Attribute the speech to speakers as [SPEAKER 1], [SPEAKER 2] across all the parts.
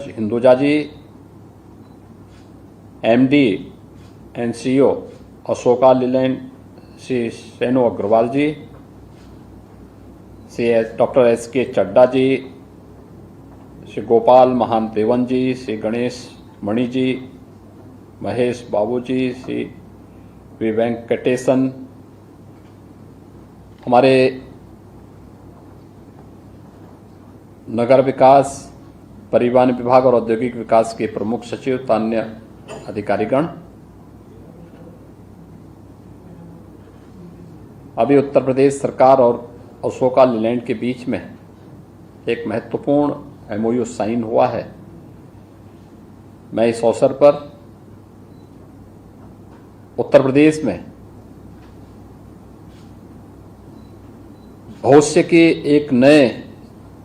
[SPEAKER 1] Hinduja ji, MD and CEO Ashoka Leyland, Shri Senu Agarwal ji, Shri doctor SK. Chadda ji, Shri Gopal Mahan Devan ji, Shri Ganesh Mani ji, Mahesh Babu ji, Shri V Venkatesan, हमारे नगर विकास, परिवहन विभाग और औद्योगिक विकास के प्रमुख सचिव तथा अन्य अधिकारीगण, अभी उत्तर प्रदेश सरकार और अशोका लीलैंड के बीच में एक महत्वपूर्ण एमओयू साइन हुआ है। मैं इस अवसर पर उत्तर प्रदेश में भविष्य के एक नए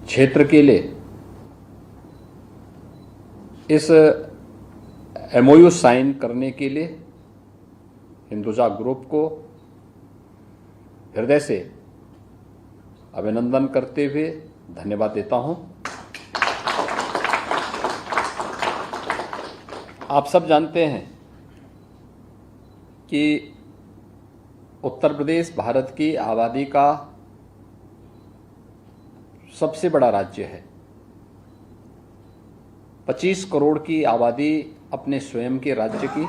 [SPEAKER 1] क्षेत्र के लिए इस एमओयू साइन करने के लिए हिंदुजा ग्रुप को हृदय से अभिनंदन करते हुए धन्यवाद देता हूं। आप सब जानते हैं कि उत्तर प्रदेश भारत की आबादी का सबसे बड़ा राज्य है। 25 करोड़ की आबादी अपने स्वयं के राज्य की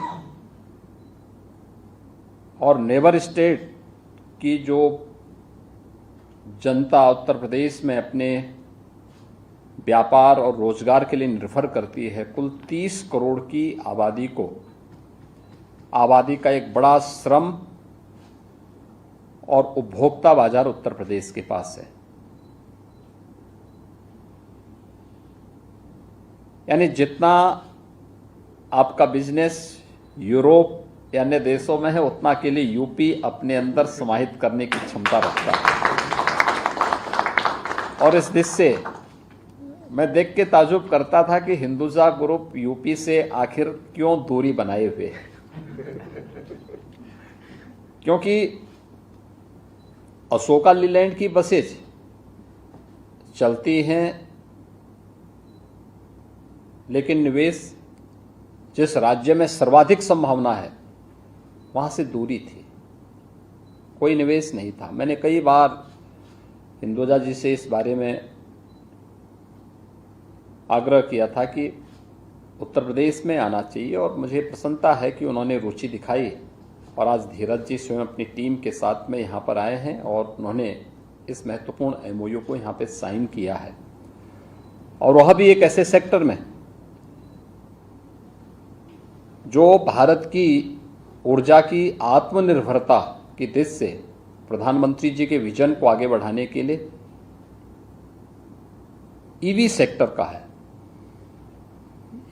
[SPEAKER 1] और नेबर स्टेट की जो जनता उत्तर प्रदेश में अपने व्यापार और रोजगार के लिए निर्भर करती है, कुल 30 करोड़ की आबादी का एक बड़ा श्रम और उपभोक्ता बाजार उत्तर प्रदेश के पास है। यानी जितना आपका बिजनेस यूरोप या अन्य देशों में है, उतना के लिए यूपी अपने अंदर समाहित करने की क्षमता रखता है। और इस दिश से मैं देख के ताजुब करता था कि हिंदुजा ग्रुप यूपी से आखिर क्यों दूरी बनाए हुए है, क्योंकि अशोका लीलैंड की बसेज चलती हैं, लेकिन निवेश जिस राज्य में सर्वाधिक संभावना है वहां से दूरी थी, कोई निवेश नहीं था। मैंने कई बार हिंदुजा जी से इस बारे में आग्रह किया था कि उत्तर प्रदेश में आना चाहिए, और मुझे प्रसन्नता है कि उन्होंने रुचि दिखाई और आज धीरज जी स्वयं अपनी टीम के साथ में यहाँ पर आए हैं और उन्होंने इस महत्वपूर्ण एमओयू को यहाँ पे साइन किया है। और वह भी एक ऐसे सेक्टर में जो भारत की ऊर्जा की आत्मनिर्भरता की दिशा से प्रधानमंत्री जी के विजन को आगे बढ़ाने के लिए ईवी सेक्टर का है।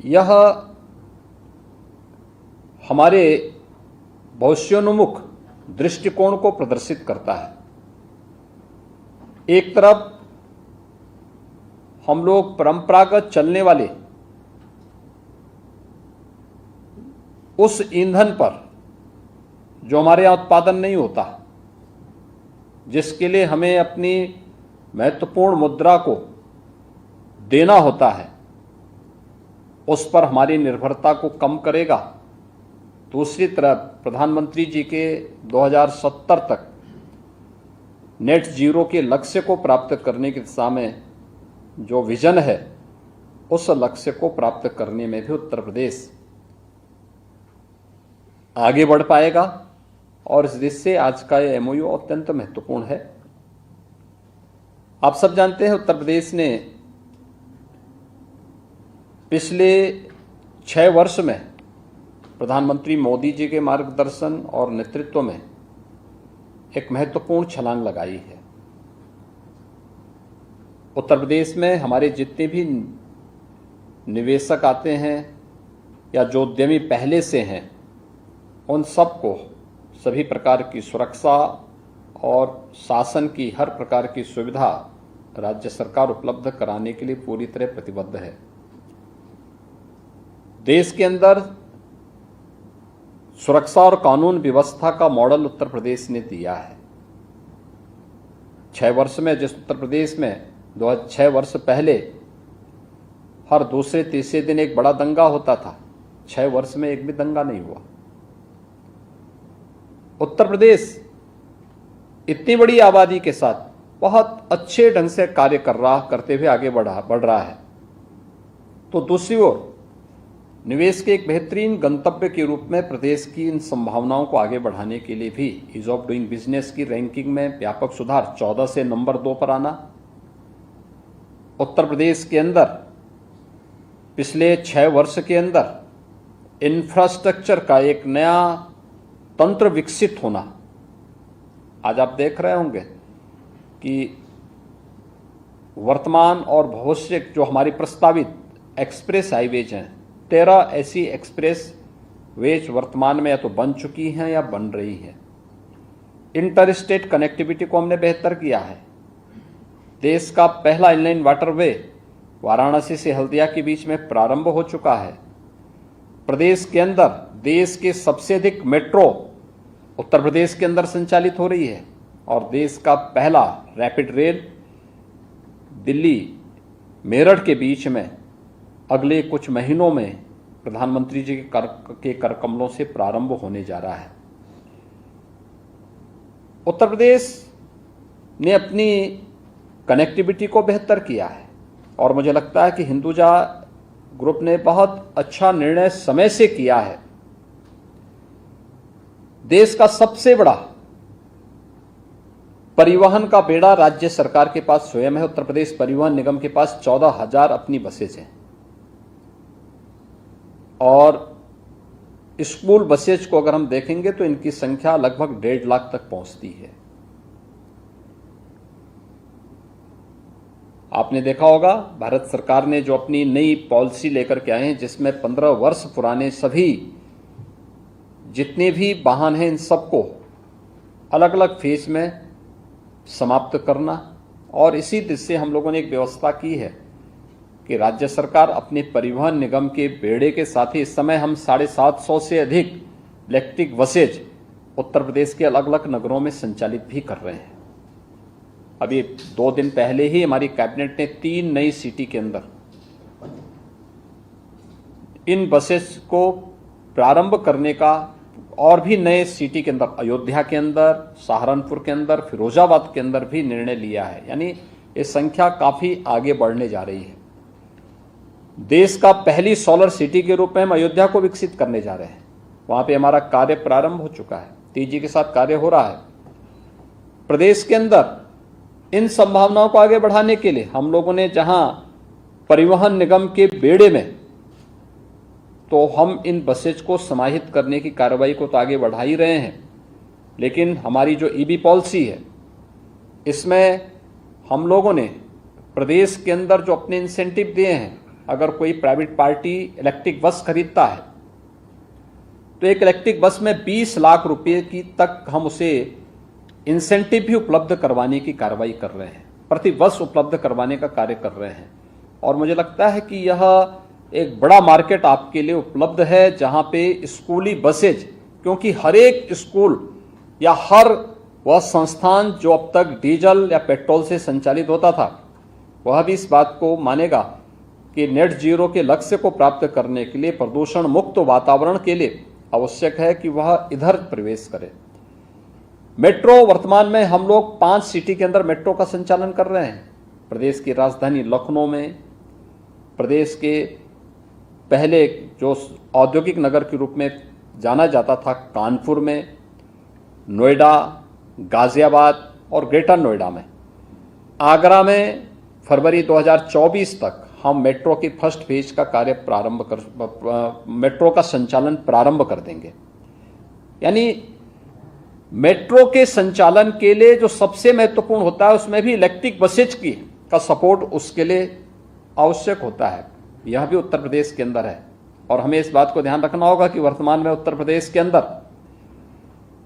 [SPEAKER 1] यह हमारे भविष्योन्मुख दृष्टिकोण को प्रदर्शित करता है। एक तरफ हम लोग परंपरागत चलने वाले उस ईंधन पर जो हमारे यहां उत्पादन नहीं होता, जिसके लिए हमें अपनी महत्वपूर्ण मुद्रा को देना होता है, उस पर हमारी निर्भरता को कम करेगा। दूसरी तरफ प्रधानमंत्री जी के 2070 तक नेट जीरो के लक्ष्य को प्राप्त करने की दिशा में जो विजन है, उस लक्ष्य को प्राप्त करने में भी उत्तर प्रदेश आगे बढ़ पाएगा। और इस दिशा से आज का यह एमओयू अत्यंत महत्वपूर्ण है। आप सब जानते हैं उत्तर प्रदेश ने पिछले 6 वर्ष में प्रधानमंत्री मोदी जी के मार्गदर्शन और नेतृत्व में एक महत्वपूर्ण छलांग लगाई है। उत्तर प्रदेश में हमारे जितने भी निवेशक आते हैं या जो उद्यमी पहले से हैं, उन सबको सभी प्रकार की सुरक्षा और शासन की हर प्रकार की सुविधा राज्य सरकार उपलब्ध कराने के लिए पूरी तरह प्रतिबद्ध है। देश के अंदर सुरक्षा और कानून व्यवस्था का मॉडल उत्तर प्रदेश ने दिया है। 6 वर्ष में जिस उत्तर प्रदेश में 6 वर्ष पहले हर दूसरे तीसरे दिन एक बड़ा दंगा होता था। 6 वर्ष में एक भी दंगा नहीं हुआ। उत्तर प्रदेश इतनी बड़ी आबादी के साथ बहुत अच्छे ढंग से कार्य करते हुए आगे बढ़ रहा है। तो दूसरी ओर निवेश के एक बेहतरीन गंतव्य के रूप में प्रदेश की इन संभावनाओं को आगे बढ़ाने के लिए भी ईज ऑफ डूइंग बिजनेस की रैंकिंग में व्यापक सुधार, 14 से नंबर 2 पर आना। उत्तर प्रदेश के अंदर पिछले 6 वर्ष के अंदर इंफ्रास्ट्रक्चर का एक नया तंत्र विकसित होना। आज आप देख रहे होंगे कि वर्तमान और भविष्य जो हमारी प्रस्तावित एक्सप्रेस हाईवेज हैं, 13 ऐसी एक्सप्रेस वेज वर्तमान में या तो बन चुकी हैं या बन रही हैं। इंटर स्टेट कनेक्टिविटी को हमने बेहतर किया है। देश का पहला इनलाइन वाटरवे वाराणसी से हल्दिया के बीच में प्रारंभ हो चुका है। प्रदेश के अंदर देश के सबसे अधिक मेट्रो उत्तर प्रदेश के अंदर संचालित हो रही है और देश का पहला रैपिड रेल दिल्ली मेरठ के बीच में अगले कुछ महीनों में प्रधानमंत्री जी के कर कमलों से प्रारंभ होने जा रहा है। उत्तर प्रदेश ने अपनी कनेक्टिविटी को बेहतर किया है और मुझे लगता है कि हिंदुजा ग्रुप ने बहुत अच्छा निर्णय समय से किया है। देश का सबसे बड़ा परिवहन का बेड़ा राज्य सरकार के पास स्वयं है। उत्तर प्रदेश परिवहन निगम के पास 14,000 अपनी बसेज हैं और स्कूल बसेज को अगर हम देखेंगे तो इनकी संख्या लगभग 1.5 लाख तक पहुंचती है। आपने देखा होगा भारत सरकार ने जो अपनी नई पॉलिसी लेकर के आए हैं, जिसमें 15 वर्ष पुराने सभी जितने भी वाहन हैं इन सबको अलग अलग फेज में समाप्त करना, और इसी दिशा से हम लोगों ने एक व्यवस्था की है कि राज्य सरकार अपने परिवहन निगम के बेड़े के साथ ही इस समय हम 750 से अधिक इलेक्ट्रिक बसेज उत्तर प्रदेश के अलग अलग नगरों में संचालित भी कर रहे हैं। अभी 2 दिन पहले ही हमारी कैबिनेट ने 3 नई सिटी के अंदर इन बसेस को प्रारंभ करने का और भी नए सिटी के अंदर, अयोध्या के अंदर, सहारनपुर के अंदर, फिरोजाबाद के अंदर भी निर्णय लिया है। यानी ये संख्या काफी आगे बढ़ने जा रही है। देश का पहली सोलर सिटी के रूप में हम अयोध्या को विकसित करने जा रहे हैं। वहां पे हमारा कार्य प्रारंभ हो चुका है, तेजी के साथ कार्य हो रहा है। प्रदेश के अंदर इन संभावनाओं को आगे बढ़ाने के लिए हम लोगों ने जहां परिवहन निगम के बेड़े में, तो हम इन बसेज को समाहित करने की कार्रवाई को तो आगे बढ़ा ही रहे हैं, लेकिन हमारी जो ईबी पॉलिसी है इसमें हम लोगों ने प्रदेश के अंदर जो अपने इंसेंटिव दिए हैं, अगर कोई प्राइवेट पार्टी इलेक्ट्रिक बस खरीदता है तो एक इलेक्ट्रिक बस में 20 लाख रुपए की तक हम उसे इंसेंटिव भी उपलब्ध करवाने की कार्रवाई कर रहे हैं, प्रति बस उपलब्ध करवाने का कार्य कर रहे हैं। और मुझे लगता है कि यह एक बड़ा मार्केट आपके लिए उपलब्ध है, जहां पे स्कूली बसेज, क्योंकि हर एक स्कूल या हर वह संस्थान जो अब तक डीजल या पेट्रोल से संचालित होता था, वह भी इस बात को मानेगा कि नेट जीरो के लक्ष्य को प्राप्त करने के लिए, प्रदूषण मुक्त वातावरण के लिए आवश्यक है कि वह इधर प्रवेश करे। मेट्रो, वर्तमान में हम लोग 5 सिटी के अंदर मेट्रो का संचालन कर रहे हैं। प्रदेश की राजधानी लखनऊ में, प्रदेश के पहले जो औद्योगिक नगर के रूप में जाना जाता था कानपुर में, नोएडा, गाजियाबाद और ग्रेटर नोएडा में, आगरा में फरवरी 2024 तक हम मेट्रो की फर्स्ट फेज का कार्य मेट्रो का संचालन प्रारंभ कर देंगे। यानी मेट्रो के संचालन के लिए जो सबसे महत्वपूर्ण होता है उसमें भी इलेक्ट्रिक बसेज का सपोर्ट उसके लिए आवश्यक होता है। यह भी उत्तर प्रदेश के अंदर है और हमें इस बात को ध्यान रखना होगा कि वर्तमान में उत्तर प्रदेश के अंदर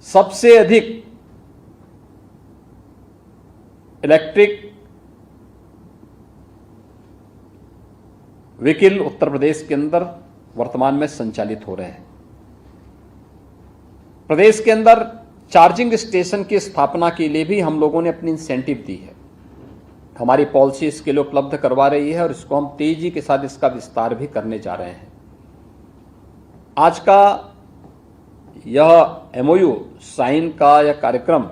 [SPEAKER 1] सबसे अधिक इलेक्ट्रिक व्हीकल उत्तर प्रदेश के अंदर वर्तमान में संचालित हो रहे हैं। प्रदेश के अंदर चार्जिंग स्टेशन की स्थापना के लिए भी हम लोगों ने अपनी इंसेंटिव दी है। हमारी पॉलिसी इसके लिए उपलब्ध करवा रही है और इसको हम तेजी के साथ इसका विस्तार भी करने जा रहे हैं। आज का यह एमओयू साइन का यह कार्यक्रम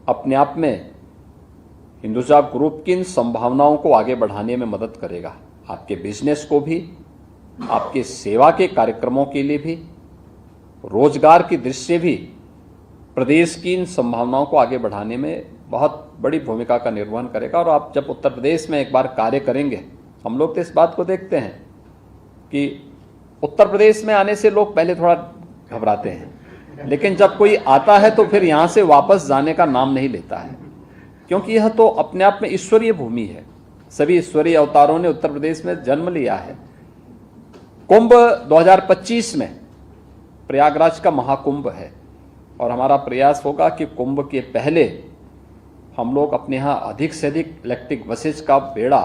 [SPEAKER 1] अपने आप में हिंदुजा ग्रुप की इन संभावनाओं को आगे बढ़ाने में मदद करेगा, आपके बिजनेस को भी, आपके सेवा के कार्यक्रमों के लिए भी, रोजगार की दृष्टि से भी प्रदेश की इन संभावनाओं को आगे बढ़ाने में बहुत बड़ी भूमिका का निर्वहन करेगा। और आप जब उत्तर प्रदेश में एक बार कार्य करेंगे, हम लोग तो इस बात को देखते हैं कि उत्तर प्रदेश में आने से लोग पहले थोड़ा घबराते हैं, लेकिन जब कोई आता है तो फिर यहाँ से वापस जाने का नाम नहीं लेता है, क्योंकि यह तो अपने आप में ईश्वरीय भूमि है। सभी ईश्वरीय अवतारों ने उत्तर प्रदेश में जन्म लिया है। कुंभ 2025 में प्रयागराज का महाकुंभ है और हमारा प्रयास होगा कि कुंभ के पहले हम लोग अपने यहाँ अधिक से अधिक इलेक्ट्रिक बसेज का बेड़ा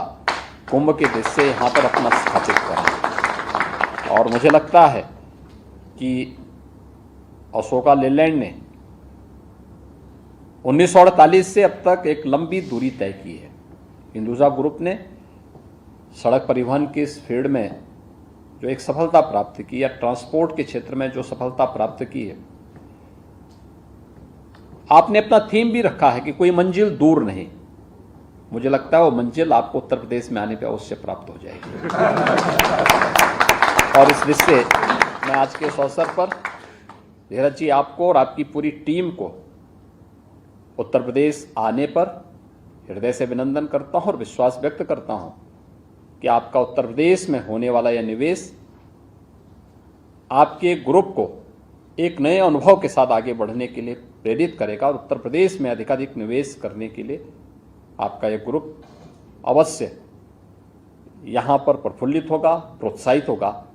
[SPEAKER 1] कुंभ के दृष्टि से यहाँ पर अपना स्थापित करें। और मुझे लगता है कि अशोका लेलैंड ने 1948 से अब तक एक लंबी दूरी तय की है। हिंदुजा ग्रुप ने सड़क परिवहन के इस फील्ड में जो एक सफलता प्राप्त की, या ट्रांसपोर्ट के क्षेत्र में जो सफलता प्राप्त की है, आपने अपना थीम भी रखा है कि कोई मंजिल दूर नहीं। मुझे लगता है वो मंजिल आपको उत्तर प्रदेश में आने पर अवश्य प्राप्त हो जाएगी। और इस दृष्टि से मैं आज के इस अवसर पर धीरज जी आपको और आपकी पूरी टीम को उत्तर प्रदेश आने पर हृदय से अभिनंदन करता हूं और विश्वास व्यक्त करता हूं कि आपका उत्तर प्रदेश में होने वाला यह निवेश आपके ग्रुप को एक नए अनुभव के साथ आगे बढ़ने के लिए प्रेरित करेगा और उत्तर प्रदेश में अधिकाधिक निवेश करने के लिए आपका यह ग्रुप अवश्य यहाँ पर प्रफुल्लित होगा, प्रोत्साहित होगा।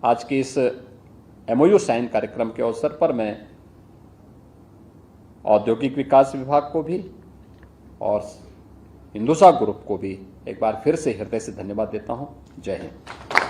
[SPEAKER 1] आज के इस एमओयू साइन कार्यक्रम के अवसर पर मैं औद्योगिक विकास विभाग को भी और हिंदुजा ग्रुप को भी एक बार फिर से हृदय से धन्यवाद देता हूं। जय हिंद।